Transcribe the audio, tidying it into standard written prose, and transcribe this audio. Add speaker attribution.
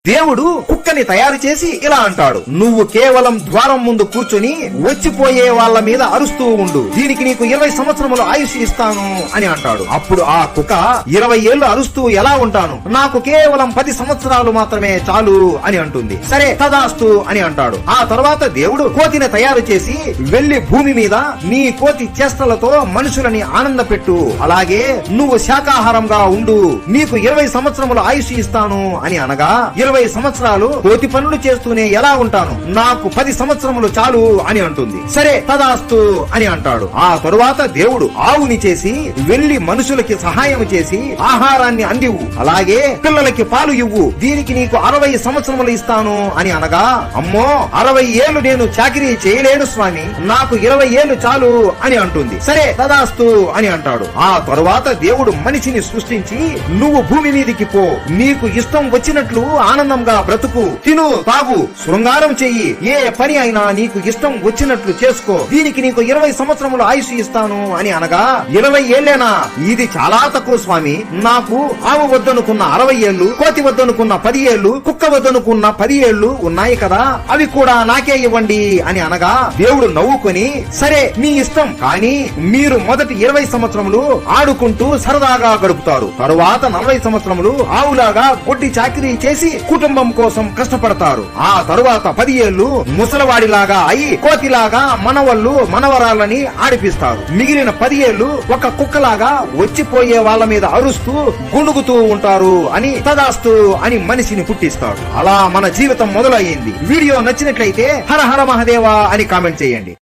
Speaker 1: దేవుడు కుక్కని తయారు చేసి ఇలా అంటాడు, నువ్వు కేవలం ద్వారం ముందు కూర్చుని వచ్చిపోయే వాళ్ళ మీద అరుస్తూ ఉండు, దీనికి నీకు 20 సంవత్సరములు ఆయుష్ ఇస్తాను అని అంటాడు. అప్పుడు ఆ కుక్క 20 ఏళ్లు అరుస్తూ ఎలా ఉంటాను, నాకు కేవలం 10 సంవత్సరాలు మాత్రమే చాలు అని అంటుంది. సరే తదాస్తు అని అంటాడు. ఆ తర్వాత దేవుడు కోతిని తయారు చేసి వెళ్లి భూమి మీద నీ కోతి చేష్టలతో మనుషులని ఆనంద పెట్టు, అలాగే నువ్వు శాకాహారంగా ఉండు, నీకు 20 సంవత్సరములు ఆయుష్ ఇస్తాను అని అనగా 20 సంవత్సరాలు కోతి పనులు చేస్తూనే ఎలా ఉంటాను, నాకు 10 సంవత్సరములు చాలు అని అంటుంది. సరే తదాస్తు అని అంటాడు. ఆ తరువాత దేవుడు ఆవుని చేసి వెళ్లి మనుషులకి సహాయం చేసి ఆహారాన్ని అందివు, అలాగే పిల్లలకి పాలు ఇవ్వు, దీనికి నీకు 60 సంవత్సరములు ఇస్తాను అని అనగా, అమ్మో 60 ఏళ్లు నేను చాకిరీ చేయలేను స్వామి, నాకు 20 ఏళ్లు చాలు అని అంటుంది. సరే తదాస్తు అని అంటాడు. ఆ తరువాత దేవుడు మనిషిని సృష్టించి నువ్వు భూమి మీదికి పో, నీకు ఇష్టం వచ్చినట్లు ఆనందంగా బ్రతుకు, తిను తాగు, శృంగారం చెయ్యి, ఏ పని అయినా నీకు ఇష్టం వచ్చినట్లు చేసుకో, దీనికి నీకు 20 సంవత్సరములు ఆయుష్ ఇస్తాను అని అనగా 20 ఏళ్లేనా, ఇది చాలా తక్కువ స్వామి, నాకు ఆవు వద్దనుకున్న 60 ఏళ్లు, కోతి వద్దనుకున్న 10 ఏళ్లు, కుక్క వద్దనుకున్న 10 ఏళ్లు ఉన్నాయి కదా, అవి కూడా నాకే ఇవ్వండి అని అనగా దేవుడు నవ్వుకొని, సరే నీ ఇష్టం, కానీ మీరు మొదటి 20 సంవత్సరములు ఆడుకుంటూ సరదాగా గడుపుతారు, తరువాత 40 సంవత్సరములు ఆవులాగా గొడ్డి చాకిరీ చేసి కుటుంబం కోసం కష్టపడతారు, ఆ తరువాత 10 ఏళ్లు ముసలవాడిలాగా అయి కోతిలాగా మనవళ్ళు మనవరాలని ఆడిపిస్తారు, మిగిలిన 10 ఏళ్లు ఒక కుక్కలాగా వచ్చిపోయే వాళ్ళ మీద అరుస్తూ గుణుగుతూ ఉంటారు అని తదాస్తు అని మనిషిని పుట్టిస్తాడు. అలా మన జీవితం మొదలయ్యింది. వీడియో నచ్చినట్లయితే హర హర మహాదేవా అని కామెంట్ చేయండి.